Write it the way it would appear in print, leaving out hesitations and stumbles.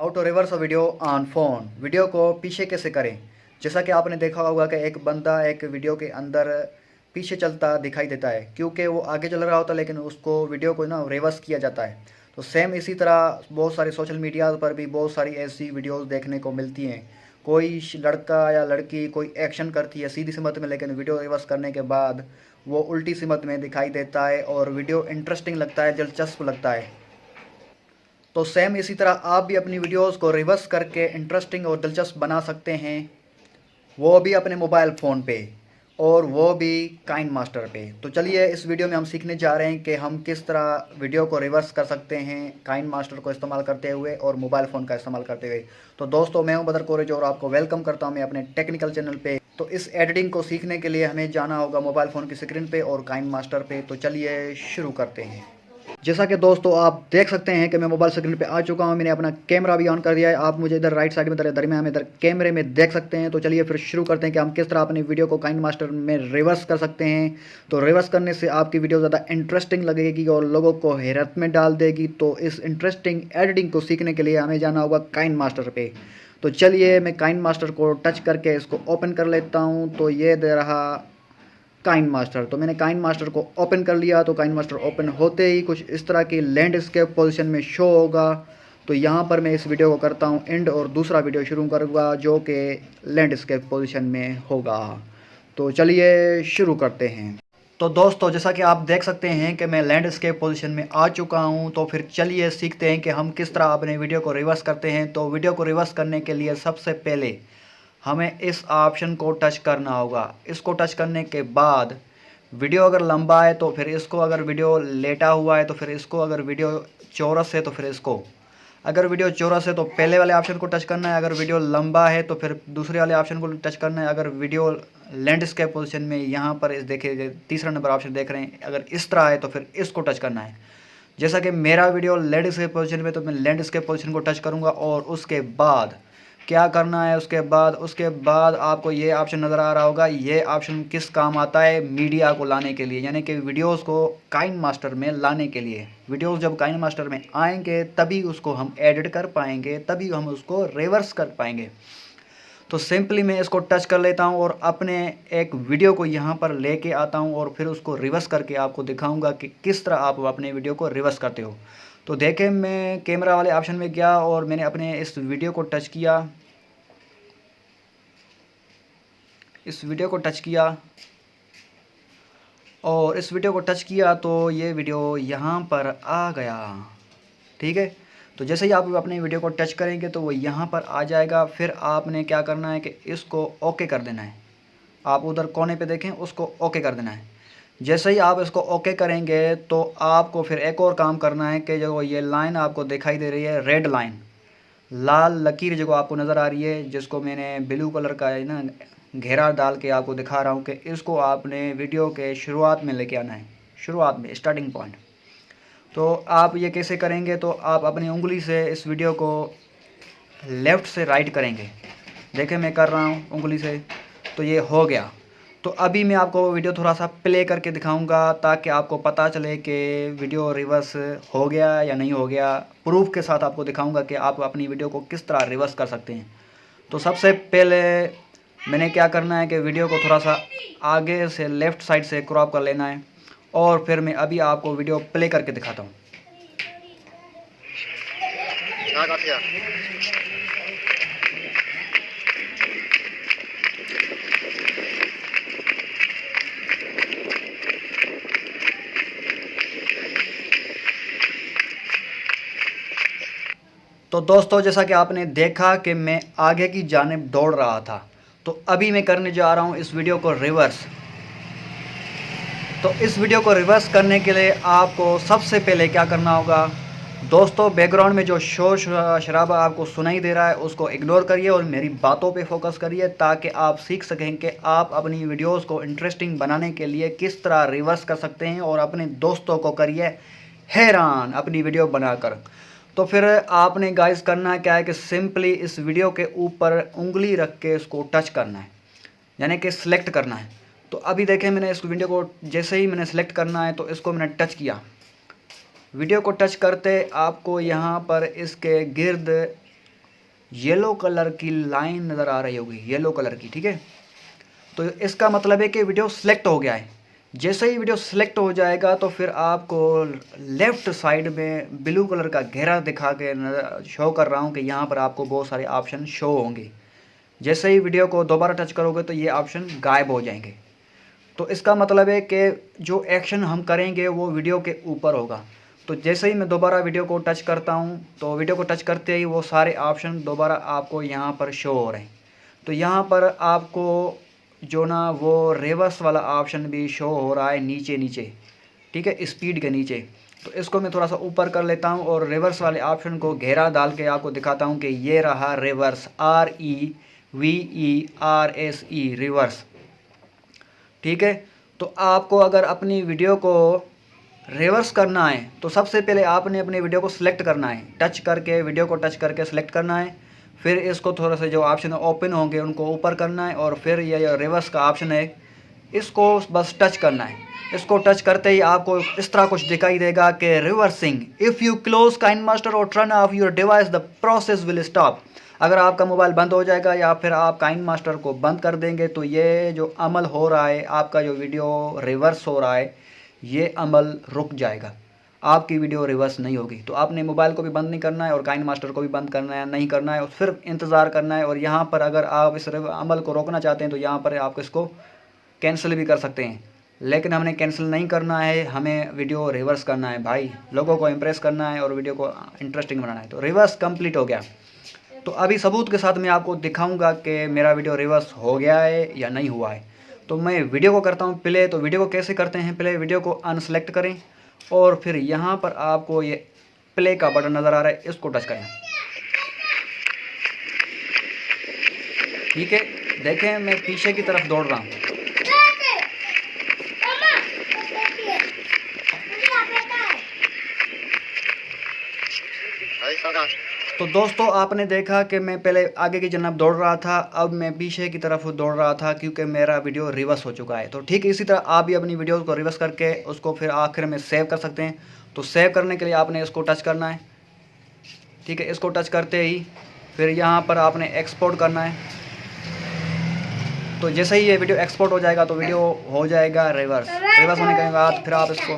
How to reverse a video on phone. Video को पीछे कैसे करें। जैसा कि आपने देखा होगा कि एक बंदा एक वीडियो के अंदर पीछे चलता दिखाई देता है, क्योंकि वो आगे चल रहा होता है लेकिन उसको वीडियो को ना रिवर्स किया जाता है। तो सेम इसी तरह बहुत सारे सोशल मीडिया पर भी बहुत सारी ऐसी वीडियोस देखने को मिलती हैं। कोई लड़का या लड़की कोई एक्शन करती है सीधी सिमत में, लेकिन वीडियो रिवर्स करने के बाद वो उल्टी सिमत में दिखाई देता है और वीडियो इंटरेस्टिंग लगता है, दिलचस्प लगता है। तो सेम इसी तरह आप भी अपनी वीडियोस को रिवर्स करके इंटरेस्टिंग और दिलचस्प बना सकते हैं, वो भी अपने मोबाइल फ़ोन पे, और वो भी काइन मास्टर पे। तो चलिए इस वीडियो में हम सीखने जा रहे हैं कि हम किस तरह वीडियो को रिवर्स कर सकते हैं काइन मास्टर को इस्तेमाल करते हुए और मोबाइल फ़ोन का इस्तेमाल करते हुए। तो दोस्तों, मैं हूं बदर कोरेज और आपको वेलकम करता हूं मैं अपने टेक्निकल चैनल पे। तो इस एडिटिंग को सीखने के लिए हमें जाना होगा मोबाइल फ़ोन की स्क्रीन पे और काइन मास्टर पे। तो चलिए शुरू करते हैं। जैसा कि दोस्तों आप देख सकते हैं कि मैं मोबाइल स्क्रीन पे आ चुका हूं। मैंने अपना कैमरा भी ऑन कर दिया है। आप मुझे इधर राइट साइड में दरमियान में इधर कैमरे में देख सकते हैं। तो चलिए फिर शुरू करते हैं कि हम किस तरह अपनी वीडियो को काइन मास्टर में रिवर्स कर सकते हैं। तो रिवर्स करने से आपकी वीडियो ज़्यादा इंटरेस्टिंग लगेगी और लोगों को हैरत में डाल देगी। तो इस इंटरेस्टिंग एडिटिंग को सीखने के लिए हमें जाना होगा काइन मास्टर पे। तो चलिए मैं काइन मास्टर को टच करके इसको ओपन कर लेता हूँ। तो ये दे रहा काइन मास्टर। तो मैंने काइन मास्टर को ओपन कर लिया। तो काइन मास्टर ओपन होते ही कुछ इस तरह की लैंडस्केप पोजीशन में शो होगा। तो यहाँ पर मैं इस वीडियो को करता हूँ एंड और दूसरा वीडियो शुरू करूँगा जो कि लैंडस्केप पोजीशन में होगा। तो चलिए शुरू करते हैं। तो दोस्तों, जैसा कि आप देख सकते हैं कि मैं लैंडस्केप पोजीशन में आ चुका हूं। तो फिर चलिए सीखते हैं कि हम किस तरह अपने वीडियो को रिवर्स करते हैं। तो वीडियो को रिवर्स करने के लिए सबसे पहले हमें इस ऑप्शन को टच करना होगा। इसको टच करने के बाद वीडियो अगर लंबा है तो फिर इसको, अगर वीडियो लेटा हुआ है तो फिर इसको, अगर वीडियो चौरस है तो फिर इसको। अगर वीडियो चौरस है तो पहले वाले ऑप्शन को टच करना है, अगर वीडियो लंबा है तो फिर दूसरे वाले ऑप्शन को टच करना है। अगर वीडियो लैंडस्केप पोजीशन में यहाँ पर इस देखिए तीसरा नंबर ऑप्शन देख रहे हैं, अगर इस तरह है तो फिर इसको टच करना है। जैसा कि मेरा वीडियो लैंडस्केप पोजीशन में, तो मैं लैंडस्केप पोजीशन को टच करूँगा और उसके बाद क्या करना है, उसके बाद आपको ये ऑप्शन नज़र आ रहा होगा। ये ऑप्शन किस काम आता है, मीडिया को लाने के लिए, यानी कि वीडियोस को काइन मास्टर में लाने के लिए। वीडियोस जब काइन मास्टर में आएंगे तभी उसको हम एडिट कर पाएंगे, तभी हम उसको रिवर्स कर पाएंगे। तो सिंपली मैं इसको टच कर लेता हूं और अपने एक वीडियो को यहाँ पर लेके आता हूं और फिर उसको रिवर्स करके आपको दिखाऊंगा कि किस तरह आप अपने वीडियो को रिवर्स करते हो। तो देखें, मैं कैमरा वाले ऑप्शन में गया और मैंने अपने इस वीडियो को टच किया, और इस वीडियो को टच किया तो ये वीडियो यहाँ पर आ गया। ठीक है। तो जैसे ही आप अपने वीडियो को टच करेंगे तो वो यहाँ पर आ जाएगा। फिर आपने क्या करना है कि इसको ओके कर देना है। आप उधर कोने पे देखें, उसको ओके कर देना है। जैसे ही आप इसको ओके करेंगे तो आपको फिर एक और काम करना है कि जो ये लाइन आपको दिखाई दे रही है, रेड लाइन, लाल लकीर जो आपको नज़र आ रही है, जिसको मैंने ब्लू कलर का है ना घेरा डाल के आपको दिखा रहा हूँ कि इसको आपने वीडियो के शुरुआत में लेके आना है, शुरुआत में, स्टार्टिंग पॉइंट। तो आप ये कैसे करेंगे, तो आप अपनी उंगली से इस वीडियो को लेफ़्ट से राइट करेंगे। देखें मैं कर रहा हूँ उंगली से, तो ये हो गया। तो अभी मैं आपको वीडियो थोड़ा सा प्ले करके दिखाऊंगा ताकि आपको पता चले कि वीडियो रिवर्स हो गया या नहीं हो गया। प्रूफ के साथ आपको दिखाऊंगा कि आप अपनी वीडियो को किस तरह रिवर्स कर सकते हैं। तो सबसे पहले मैंने क्या करना है कि वीडियो को थोड़ा सा आगे से लेफ़्ट साइड से क्रॉप कर लेना है और फिर मैं अभी आपको वीडियो प्ले करके दिखाता हूँ। तो दोस्तों, जैसा कि आपने देखा कि मैं आगे की जानिब दौड़ रहा था, तो अभी मैं करने जा रहा हूँ इस वीडियो को रिवर्स। तो इस वीडियो को रिवर्स करने के लिए आपको सबसे पहले क्या करना होगा, दोस्तों बैकग्राउंड में जो शोर शराबा आपको सुनाई दे रहा है उसको इग्नोर करिए और मेरी बातों पे फोकस करिए ताकि आप सीख सकें कि आप अपनी वीडियोस को इंटरेस्टिंग बनाने के लिए किस तरह रिवर्स कर सकते हैं और अपने दोस्तों को करिए हैरान अपनी वीडियो बनाकर। तो फिर आपने गाइस करना क्या है कि सिंपली इस वीडियो के ऊपर उंगली रख के इसको टच करना है, यानी कि सिलेक्ट करना है। तो अभी देखें, मैंने इस वीडियो को जैसे ही मैंने सेलेक्ट करना है तो इसको मैंने टच किया। वीडियो को टच करते आपको यहाँ पर इसके गिर्द येलो कलर की लाइन नज़र आ रही होगी, येलो कलर की, ठीक है। तो इसका मतलब है कि वीडियो सिलेक्ट हो गया है। जैसे ही वीडियो सिलेक्ट हो जाएगा तो फिर आपको लेफ़्ट साइड में ब्लू कलर का घेरा दिखा के शो कर रहा हूँ कि यहाँ पर आपको बहुत सारे ऑप्शन शो होंगे। जैसे ही वीडियो को दोबारा टच करोगे तो ये ऑप्शन गायब हो जाएंगे। तो इसका मतलब है कि जो एक्शन हम करेंगे वो वीडियो के ऊपर होगा। तो जैसे ही मैं दोबारा वीडियो को टच करता हूँ तो वीडियो को टच करते ही वो सारे ऑप्शन दोबारा आपको यहाँ पर शो हो रहे हैं। तो यहाँ पर आपको जो ना वो रिवर्स वाला ऑप्शन भी शो हो रहा है नीचे नीचे, ठीक है, स्पीड के नीचे। तो इसको मैं थोड़ा सा ऊपर कर लेता हूँ और रिवर्स वाले ऑप्शन को घेरा डाल के आपको दिखाता हूँ कि ये रहा रिवर्स, REVERSE, रिवर्स, ठीक है। तो आपको अगर अपनी वीडियो को रिवर्स करना है तो सबसे पहले आपने अपनी वीडियो को सिलेक्ट करना है, टच करके वीडियो को टच करके सिलेक्ट करना है। फिर इसको थोड़ा सा जो ऑप्शन ओपन होंगे उनको ऊपर करना है और फिर ये रिवर्स का ऑप्शन है इसको बस टच करना है। इसको टच करते ही आपको इस तरह कुछ दिखाई देगा कि reversing, if you close KineMaster और turn off your device the process will stop. अगर आपका मोबाइल बंद हो जाएगा या फिर आप काइनमास्टर को बंद कर देंगे तो ये जो अमल हो रहा है, आपका जो वीडियो रिवर्स हो रहा है, ये अमल रुक जाएगा, आपकी वीडियो रिवर्स नहीं होगी। तो आपने मोबाइल को भी बंद नहीं करना है और काइनमास्टर को भी बंद करना है नहीं करना है, और फिर इंतज़ार करना है। और यहाँ पर अगर आप इस अमल को रोकना चाहते हैं तो यहाँ पर आप इसको कैंसिल भी कर सकते हैं, लेकिन हमने कैंसिल नहीं करना है, हमें वीडियो रिवर्स करना है भाई, लोगों को इम्प्रेस करना है और वीडियो को इंटरेस्टिंग बनाना है। तो रिवर्स कंप्लीट हो गया। तो अभी सबूत के साथ मैं आपको दिखाऊंगा कि मेरा वीडियो रिवर्स हो गया है या नहीं हुआ है। तो मैं वीडियो को करता हूं प्ले। तो वीडियो को कैसे करते हैं, पहले वीडियो को अनसेलेक्ट करें और फिर यहाँ पर आपको ये प्ले का बटन नज़र आ रहा है, इसको टच करें, ठीक है। देखें मैं पीछे की तरफ दौड़ रहा हूँ। तो दोस्तों आपने देखा कि मैं पहले आगे की जनाब दौड़ रहा था, अब मैं पीछे की तरफ दौड़ रहा था क्योंकि मेरा वीडियो रिवर्स हो चुका है। तो ठीक इसी तरह आप भी अपनी वीडियो को रिवर्स करके उसको फिर आखिर में सेव कर सकते हैं। तो सेव करने के लिए आपने इसको टच करना है, ठीक है। इसको टच करते ही फिर यहाँ पर आपने एक्सपोर्ट करना है। तो जैसे ही ये वीडियो एक्सपोर्ट हो जाएगा तो वीडियो हो जाएगा रिवर्स। रिवर्स होने के बाद फिर आप इसको